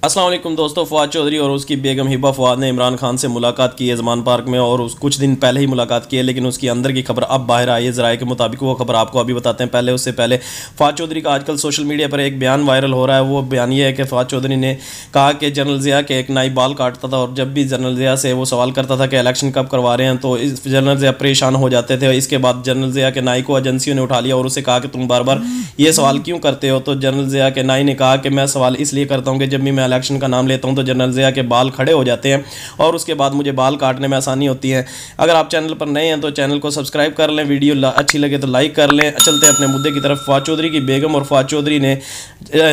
अस्सलाम वालेकुम दोस्तों। फवाद चौधरी और उसकी बेगम हिबा फवाद ने इमरान खान से मुलाकात की है ज़मान पार्क में, और कुछ दिन पहले ही मुलाकात की है, लेकिन उसकी अंदर की खबर अब बाहर आई है ज़राए के मुताबिक। वो खबर आपको अभी बताते हैं। पहले उससे पहले फवाद चौधरी का आजकल सोशल मीडिया पर एक बयान वायरल हो रहा है। वो बयान ये है कि फवाद चौधरी ने कहा कि जनरल ज़िया के एक नाई बाल काटता था, और जब भी जनरल ज़िया से वो सवाल करता था कि इलेक्शन कब करवा रहे हैं, तो इस जनरल ज़िया परेशान हो जाते थे। इसके बाद जनरल ज़िया के नाई को एजेंसियों ने उठा लिया और उसे कहा कि तुम बार बार ये सवाल क्यों करते हो। तो जनरल ज़िया के नाई ने कहा कि मैं सवाल इसलिए करता हूँ कि जब भी मैं इलेक्शन का नाम लेता हूँ तो जनरल ज़िया के बाल खड़े हो जाते हैं, और उसके बाद मुझे बाल काटने में आसानी होती है। अगर आप चैनल पर नए हैं तो चैनल को सब्सक्राइब कर लें, वीडियो अच्छी लगे तो लाइक कर लें। चलते हैं अपने मुद्दे की तरफ। फवाद चौधरी की बेगम और फवाद चौधरी ने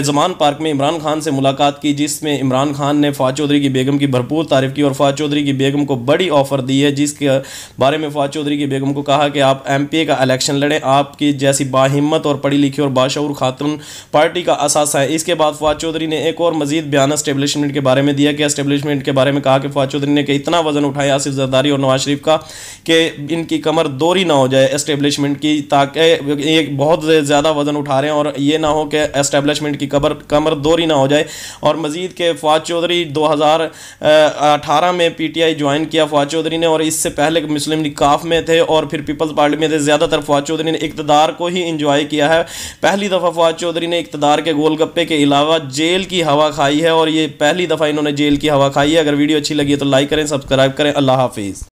ज़मान पार्क में इमरान खान से मुलाकात की, जिसमें इमरान खान ने फवाद चौधरी की बेगम की भरपूर तारीफ़ की और फवाद चौधरी की बेगम को बड़ी ऑफ़र दी है, जिसके बारे में फवाद चौधरी की बेगम को कहा कि आप MP का इलेक्शन लड़ें, आपकी जैसी बाहिम्मत और पढ़ी लिखी और बाशऊर खातून पार्टी का असासा है। इसके बाद फवाद चौधरी ने एक और मजीद बयान एस्टेब्लिशमेंट के बारे में दिया कि एस्टेब्लिशमेंट के बारे में कहा कि फवाद चौधरी ने कि इतना वजन उठाया आसिफ जरदारी और नवाज शरीफ का कि इनकी कमर दोरी ना हो जाए एस्टेब्लिशमेंट की, ताकि ये बहुत ज़्यादा वजन उठा रहे हैं और ये ना हो कि एस्टेब्लिशमेंट की कमर दोरी ना हो जाए। और मजीद के फवाद चौधरी 2018 में PTI ज्वाइन किया फवाद चौधरी ने, और इससे पहले मुस्लिम लीग काफ में थे और फिर पीपल्स पार्टी में थे। ज़्यादातर फवाद चौधरी ने इक़्तिदार को ही इंजॉय किया है। पहली दफ़ा फवाद चौधरी ने इक़्तिदार के गोलगप्पे के अलावा जेल की हवा खाई है, और ये पहली दफ़ा इन्होंने जेल की हवा खाई है। अगर वीडियो अच्छी लगी है तो लाइक करें, सब्सक्राइब करें। अल्लाह हाफिज़।